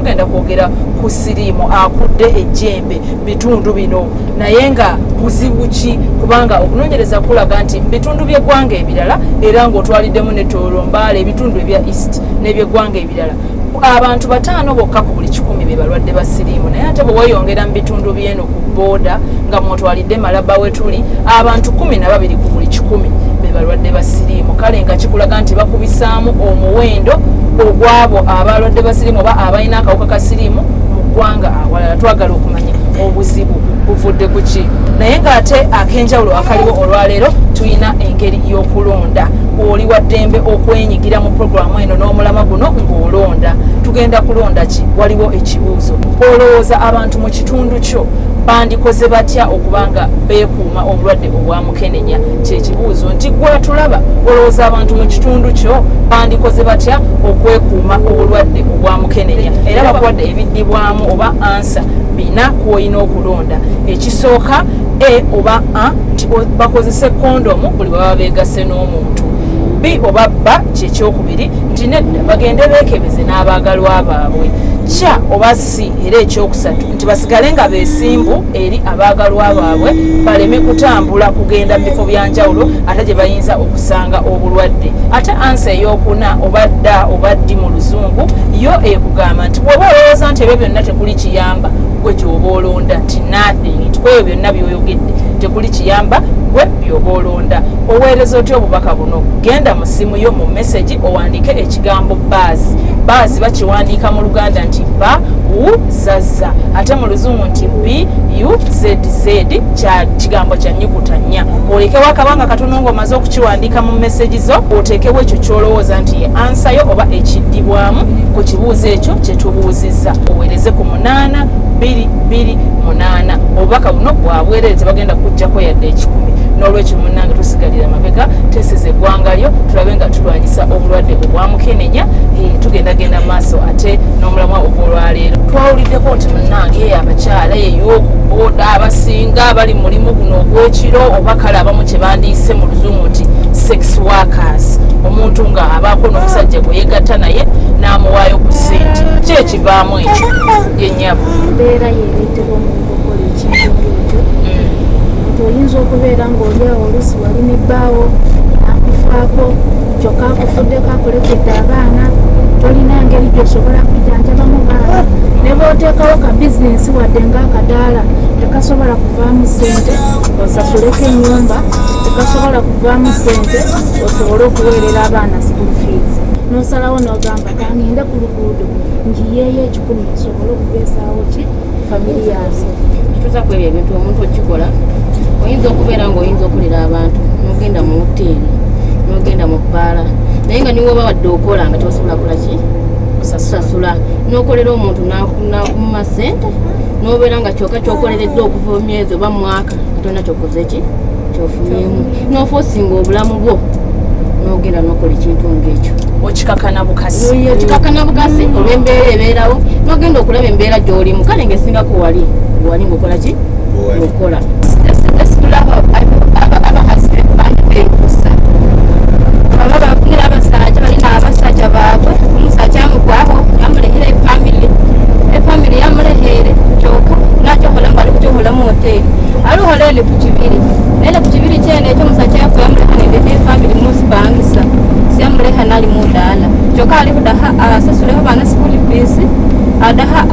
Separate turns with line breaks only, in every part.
tugenda kwogera ku Siriimu akudde ejjembe bitundu bino naye nga buzibu ki kubanga okunoonyereza kulaga nti bitundu by'eggwanga ebirala era ng'otwaliddemu ne Torombaale ebitundu ebya East n'eby'eggwanga ebirala abantu 5 bokka ku buli 100 be balwadde ba Siriimu naye ate bwe weyongera mu bitundu by'eno ku booda nga mwotwalidde Malaba we tuli abantu 12 ku buli 10 be balwadde ba Siriimu kale nga kikulaga nti bakubisaamu omuwendo ogwabo abalwadde ba Siriimu oba abalina akawuka ka Siriimu mu ggwanga awalala twagala okumanya obuzibu buvudde ku ki naye ng'ate ak'enjawulo akaliwo olwaleero tuyina engeri y'okulonda oli wa ddembe okwenyigira mu puroguramu eno n'omulama guno ng'olonda tugenda kulonda ki waliwo ekibuuzo olowooza abantu mu kitundu kyo bandikoze batya okubanga beekuuma obulwadde obwa mukenenya kyekibuuzo nti gwatulaba olowooza abantu mu kitundu kyo bandikoze batya okwekuuma obulwadde obwa mukenenya era bakuwadde ebiddibwamu oba ansa bina kwolina okulonda ekisooka oba nti bakozese kondomu buli baba beegase n'omuntu B oba bba kyekyokubiri nti nedda bagende beekebeze n'abaagalwa baabwe kya oba si era ekyokusatu nti basigale nga beesimbu eri abaagalwa baabwe baleme kutambula kugenda mu bifo byanjawulo ate gye bayinza okusanga obulwadde ate ansa ey'okuna oba dda oba ddi mu luzungu yo ekugamba nti bw'oba olowooza nti ebyo byonna tekuli kiyamba gwe gy'oba olonda nti nothing nti kwebyo byonna by'oyogedde tekuli kiyamba gwe by'oba olonda oweereza otya obubaka buno genda mu ssimu yo mu message owandiike ekigambo baazi bakiwandiika mu Luganda nti ba u zaza ate mu luzungu nti b u z z kya kigambo kya nnyukuta nnya olekewo akabanga katono ng'omaze okukiwandiika mu message zo oteekewo ekyo ky'olowooza nti ye ansa yo oba ekiddibwamu ku kibuuzo ekyo kye tubuuzizza oweereze ku 8228 obubaka buno bwabwereere tebagenda kujjako yadde 10 n'olwekyo munnange tusigalira mabega teseza eggwanga lyo tulabe nga tulwanyisa obulwadde obwa mukenenya tugendagenda maaso ate n'omulamwa ogw'olwaleero twawuliddeko nti munnange abakyala ey'okubooda abasinga bali mulimu guno ogw'ekiro oba kale abamu kye bandiise mu luzungu nti sex workers omuntu nga abaako n'omusajja gwe yegatta naye n'amuwaayo ku ssente ki ekivaamu ekyo yennyabo
embeera yeereetebwa omuntu okola ekintu ng'ekyo oyinza okubeera ng'oli awo oluusi wali nebbaawo akufaako kyokka akufuddeko akulekedde abaana tolina ngeri gy'osobola kujjanjabamu baana ne b'oteekawo ka bizinesi wadde ng'akadaala tekasobola kuvaamu ssente osasuleko ennyumba tekasobola kuvaamu ssente osobole okuweerera abaana school fees n'osalawo n'ogamba kangende ku luguudo njiyeeyo 10 osobole okubeesaawo ki famiri yange
kituusa ku ebyo ebintu omuntu okikola oyinza okubeera ng'oyinza okulira abantu n'ogenda mu hoteeri n'ogenda mu bbaala naye nga niwe oba wadde okola nga tosobola kola ki osasula n'okolera omuntu n'akuma ssente n'obeera nga kyokka kyokoleredde okuva mu myezi oba mwaka tolina kyokoze ki kyofunyeemu n'ofoosinga obulamu bwo n'ogenda n'okola ekintu ng'ekyo
okikakana bukasi
olw'embeera ebeerawo n'ogenda okulaba embeera gy'olimu kale ng'esingako wali ng'okola ki okola
beekusa baba bafunira abasajja balina abasajja baabwe omusajja amugwaho yamulehera efamily yamulehere kyokka nakyokola ngu ali kukikola mu hoteeri alihola ene ku kibiri naye ku kibiri kyene ekyo omusajja yafu yamuleha nende efamily musibangisa siyamuleha nali mudaala kyokka ali kudaha asasuleho baana school fees adaha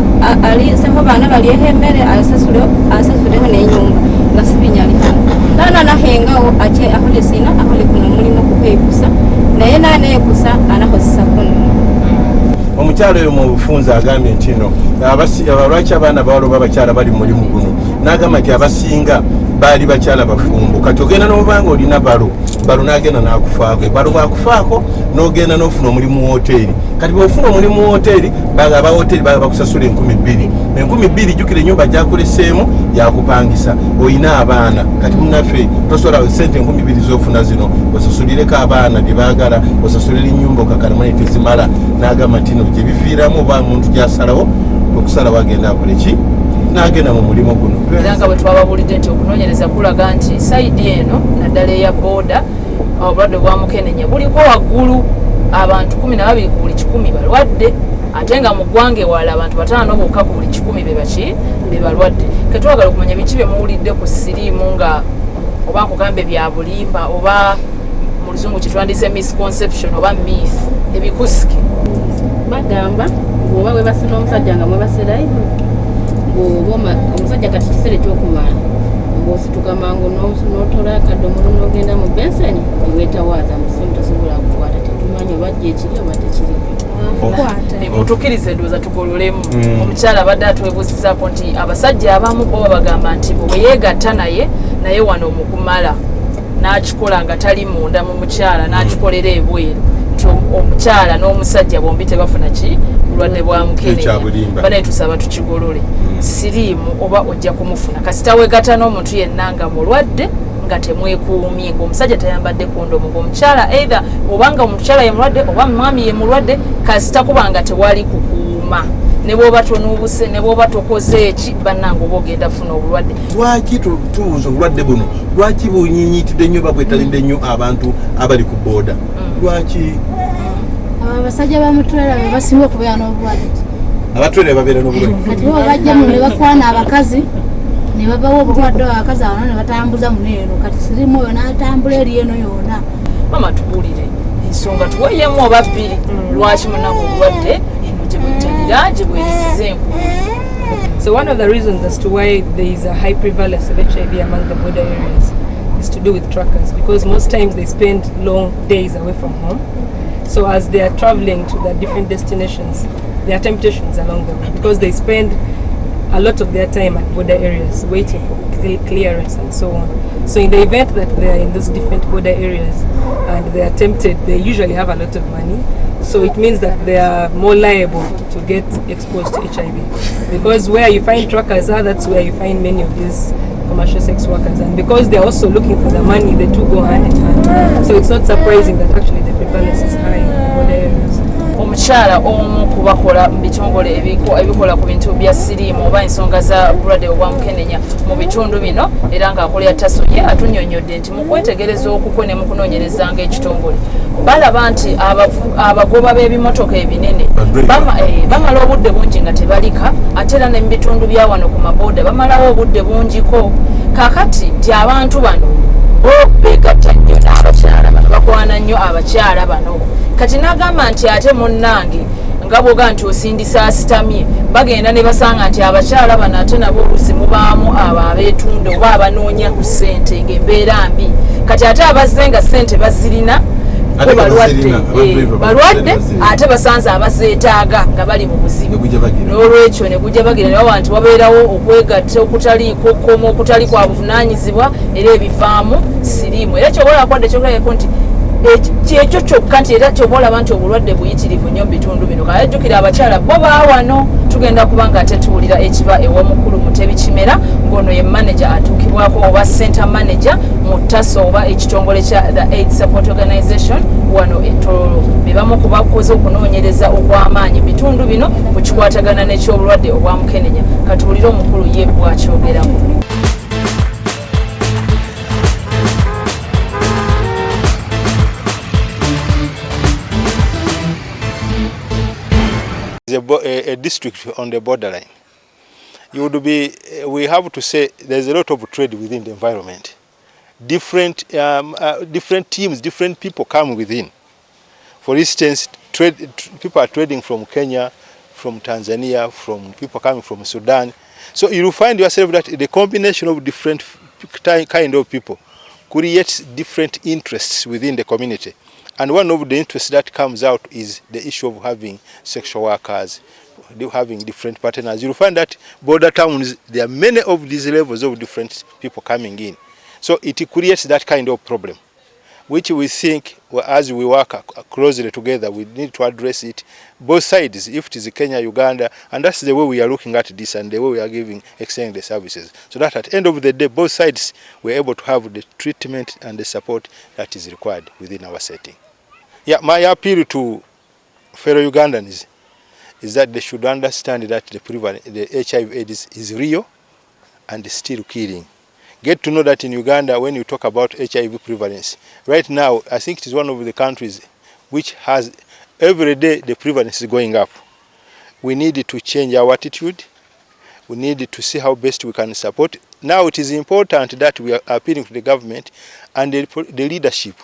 aliseho baana balyeho emmere asasuleho n'enyumba nga sibinyalihana nana nahengawo ate ahole sina ahole kuno mulimu kukwekusa naye naneekusa anahozesa kuno
omukyalo oyo mu bufunza agambye nti no lwaki abaana bawalo babakyala bali mulimu guno n'agamba nti abasinga baali bakyala bafumbo kati ogenda n'obanga olina balo n'agenda n'akufaako balo bwakufaako n'ogenda n'ofuna omulimu mu hoteeri kati bw'ofuna omulimu mu hoteeri abahoteeri bakusasula 2,000 jjukira ennyumba gyakoleseemu yakupangisa oyina abaana kati munaffe tosobola sente 2,000 z'ofuna zino osasulireko abaana bye baagala osasulira ennyumba okakalamu naye tezimala n'agamba nti no gye biviiramu oba muntu gy'asalawo okusalawo agenda akole ki n'agenda mu mulimu guno
era nga bwe twababulidde nti okunoonyereza kulaga nti sayidi eno naddala eya booda obulwadde bwa mukenenya buliko waggulu abantu 12 ku buli 10 balwadde ate nga mu ggwanga wala abantu 5 bokka ku buli 100 be balwadde. Ketwagala okumanya biki bye muwulidde ku siriimu nga oba nkugambe bya bulimba oba mu luzungu kitwandise misconception oba myth ebikusiki.
Bagamba bw'oba webasina omusajja nga mwebaserayo bw'oba omusajja kati kiseera ekyokumala bw'osituka mangu n'otola akadomola n'ogenda mu benseni neweetawaaza musimu tasobola kukwata tetumanyi oba jje ekiri oba tekiri.
Mutukirize ndowooza tugololemu. Omukyala abadde atwebuuzizaako nti abasajja abamu bo bagamba nti bwe yeegatta naye wano mukumala n'akikola nga tali munda mu mukyala n'akikolera ebweru nti omukyala n'omusajja bombi tebafuna ki bulwadde bwa mukenenya. Banaye tusaba tukigolole. Siriimu oba ojja kumufuna kasita weegatta n'omuntu yenna nga mulwadde nga temwekuumye ng'omusajja tayambadde kondomu ng'omukyala either obanga omukyala ye mulwadde oba mwami ye mulwadde kasita kubanga tewali kukuuma. Ne bw'oba tonuubuse ne bw'oba tokoze eki bannange oba ogenda funa obulwadde.
Lwaki tubuuza obulwadde buno lwaki bunyinyitidde nnyo babwetalinde nnyo abantu abali ku booda? Lwaki
abasajja bamutulera be basinga okubeera n'obulwadde?
abatulere babeera n'obulwadde
kati bo bajjamu ne bakwana abakazi ne babawo obulwadde abakazi awo ne batambuza muneeno kati sirimu oyo n'atambula eri eno yonna.
Mama tubuulire ensonga tuweeyemu oba bbiri lwaki munaku obulwadde eno gye bwettanira gye bwerisiza enkulu.
So one of the reasons as to why there is a high prevalence of HIV among the border areas is to do with truckers, because most times they spend long days away from home. So as they are traveling to their different destinations, there are temptations along the way because they spend a lot of their time at border areas waiting for clearance and so on. So in the event that they are in those different border areas and they are tempted, they usually have a lot of money. So it means that they are more liable to get exposed to HIV. Because where you find truckers are, that's where you find many of these commercial sex workers. And because they're also looking for the money, the two go hand in hand. So it's not surprising that actually the prevalence is high in the border areas.
Omukyala omu kubakola mu bitongole ebikola ku bintu bya siriimu oba ensonga za bulwadde obwa mukenenya mu bitundu bino era ng'akolera Taso ye atunnyonnyodde nti mu kwetegereza okukwe ne mu kunoonyereza ng'ekitongole balaba nti abagoba b'ebimotoka ebinene bamala obudde bungi nga tebalika ate era ne mu bitundu bya wano ku mabooda bamalawo obudde bungiko kaakati nti abantu bano bo beegatta nnyo n'abakyala bano bakwana nnyo abakyala bano kati n'agamba nti ate munnange nga bwoga nti osindisa asitamye bagenda ne basanga nti abakyala bano ate nabo oluusi mubaamu abo abeetunda oba abanoonya ku ssente ng'embeera mbi kati ate abazze nga ssente bazirina balwadde ate basanze abazeetaaga nga bali mu buzibu n'olwekyo ne gujja bagira ne bawa nti wabeerawo okwegatta okutaliiko kkomo okutali kwa buvunaanyizibwa era ebivaamu siriimu era kyobola akwadde kyogerako nti kyekyo kyokka nti era kyoba olaba nti obulwadde buyitirivu nnyo mu bitundu bino kayajjukira abakyala bo baawano tugenda kuba nga ate tuwulira ekiba ew'omukulu Mutebi Kimera ng'ono ye manager atuukibwako oba center manager mu Taso oba ekitongole kya the AIDS Support Organization wano e Tororo be bamu ku bakoze okunoonyereza okw'amaanyi mu bitundu bino mu kikwatagana n'ekyobulwadde obwa mukenenya katuwulire omukulu ye bw'akyogeramu.
A district on the borderline, we have to say there's a lot of trade within the environment. Different teams, different people come within. For instance, people are trading from Kenya, from Tanzania, from people coming from Sudan. So you will find yourself that the combination of different kind of people creates different interests within the community. And one of the interests that comes out is the issue of having sexual workers, having different partners. You'll find that border towns, there are many of these levels of different people coming in. So it creates that kind of problem, which we think, well, as we work closely together, we need to address it, both sides, if it is Kenya, Uganda, and that's the way we are looking at this and the way we are extending the services. So that at the end of the day, both sides were able to have the treatment and the support that is required within our setting. Yeah, my appeal to fellow Ugandans is that they should understand that the HIV/AIDS is real and still killing. Get to know that in Uganda, when you talk about HIV prevalence, right now, I think it is one of the countries which has, every day, the prevalence is going up.
we need to change our attitude. We need to see how best we can support. Now it is important that we are appealing to the government and the leadership.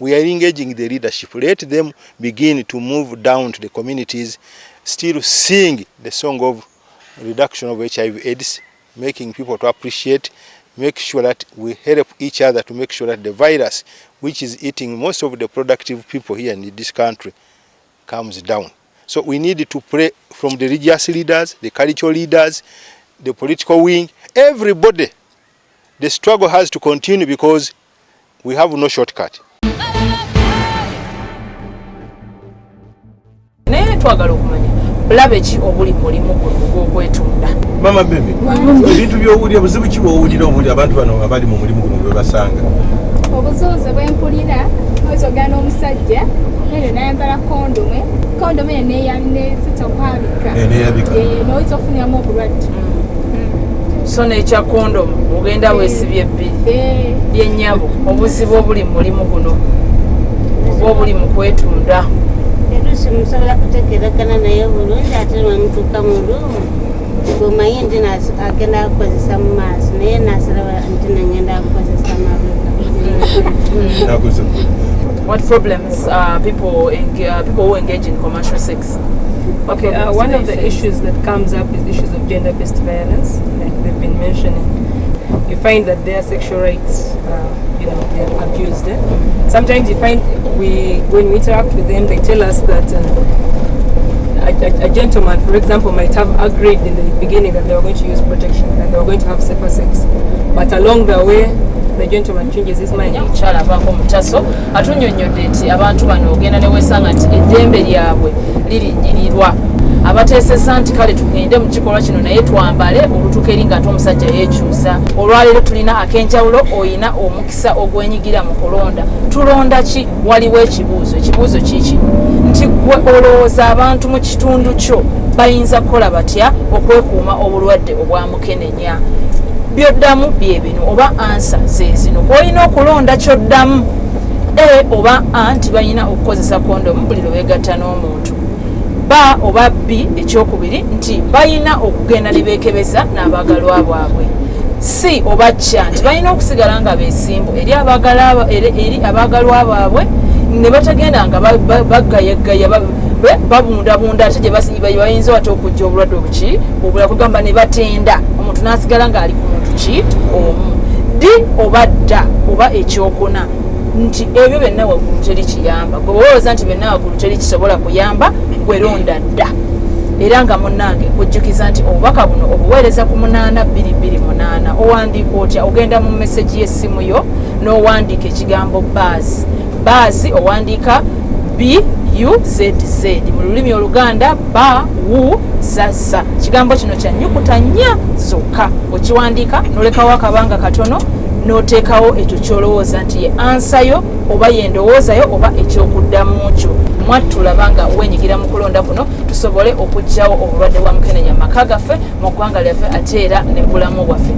We are engaging the leadership. Let them begin to move down to the communities, still sing the song of reduction of HIV/AIDS, making people to appreciate, make sure that we help each other to make sure that the virus, which is eating most of the productive people here in this country, comes down. So we need to pray from the religious leaders, the cultural leaders, the political wing, everybody. The struggle has to continue because we have no shortcut.
Naye twagala okumanya bulabe ki obuli mulimu gw'okwetunda.
Mama Bebe, ebintu by'owulira buzibu ki bw'owulira obuli abantu bano abali mu mulimu guno bwe basanga?
Obuzuuzi bwe mpulira oyinza n'omusajja nene nayambala kondomu eno neeyalina zitokwabika n'oyinza okufuniramu obulwadde.
So n'ekya kondomu ogenda weesibye ebbiri byennyabo obuzibu obuli mu mulimu guno oba obuli mu kwetunda.
Musobola kutegeeragana naye bulungi ate lwemutuuka mu luumu gomanyi nti agenda akukozesa mu maaso naye nasalaba nti nagenda akukozesa mabega.
What problems are people who engage in commercial sex?
Okay, one of the issues that comes up is issues of gender-based violence, like they've been mentioning. You find that their sexual rights, they're abused. Sometimes you find when we interact with them, they tell us that a gentleman, for example, might have agreed in the beginning that they were going to use protection, that they were going to have safer sex, but along the way, the gentleman changes his mind.
Omukyala avaako mutaso atunnyonnyodde nti abantu bano ogenda ne weesanga nti eddembe lyabwe lirinnyirirwa. Abateeseza nti kale tugende mu kikolwa kino naye twambale olutuuka eri ng'ate omusajja yeekyusa. Olwaleero tulina ak'enjawulo, oyina omukisa ogwenyigira mu kulonda. Tulonda ki? Waliwo ekibuuzo. Ekibuuzo kiiki nti gwe olowooza abantu mu kitundu kyo bayinza kukola batya okwekuuma obulwadde obwa mukenenya? Byoddamu bye bino oba ansa ze zino. Olina okulonda kyoddamu oba nti balina okukozesa kondomu buli lwe beegatta n'omuntu. Ba oba B ekyokubiri nti balina okugenda ne beekebeza n'abaagalwa baabwe. Si oba kya nti balina okusigala nga beesimbu eri abaagalwa baabwe ne batagenda nga baggayagaya babundabunda ate gye bayinza ate okujja obulwadde obuki obula kugamba ne batenda omuntu n'asigala ng'ali ku muntu ki omu. Di oba dda oba ekyokuna nti ebyo byonna waggulu teri kiyamba. Gwe olowooza nti byonna waggulu teri kisobola kuyamba gweronda dda. Era nga munnange kujjukiza nti obubaka buno obuweereza ku 8228 owandiika otya? Ogenda mu meseji y'essimu yo n'owandiika ekigambo baazi owandiika BUZZ mu lulimi Oluganda BAWUZZ. Kigambo kino kya nnyukuta 4 zokka. Okiwandiika n'olekawo akabanga katono n'oteekawo ekyo ky'olowooza nti ye ansa yo oba yendowooza yo oba ekyokuddamu kyo. Mwatulaba nga wenyigira mu kulonda kuno tusobole okuggyawo obulwadde bwa mukenenya mu maka gaffe, mu ggwanga lyaffe ate era ne bulamu bwaffe.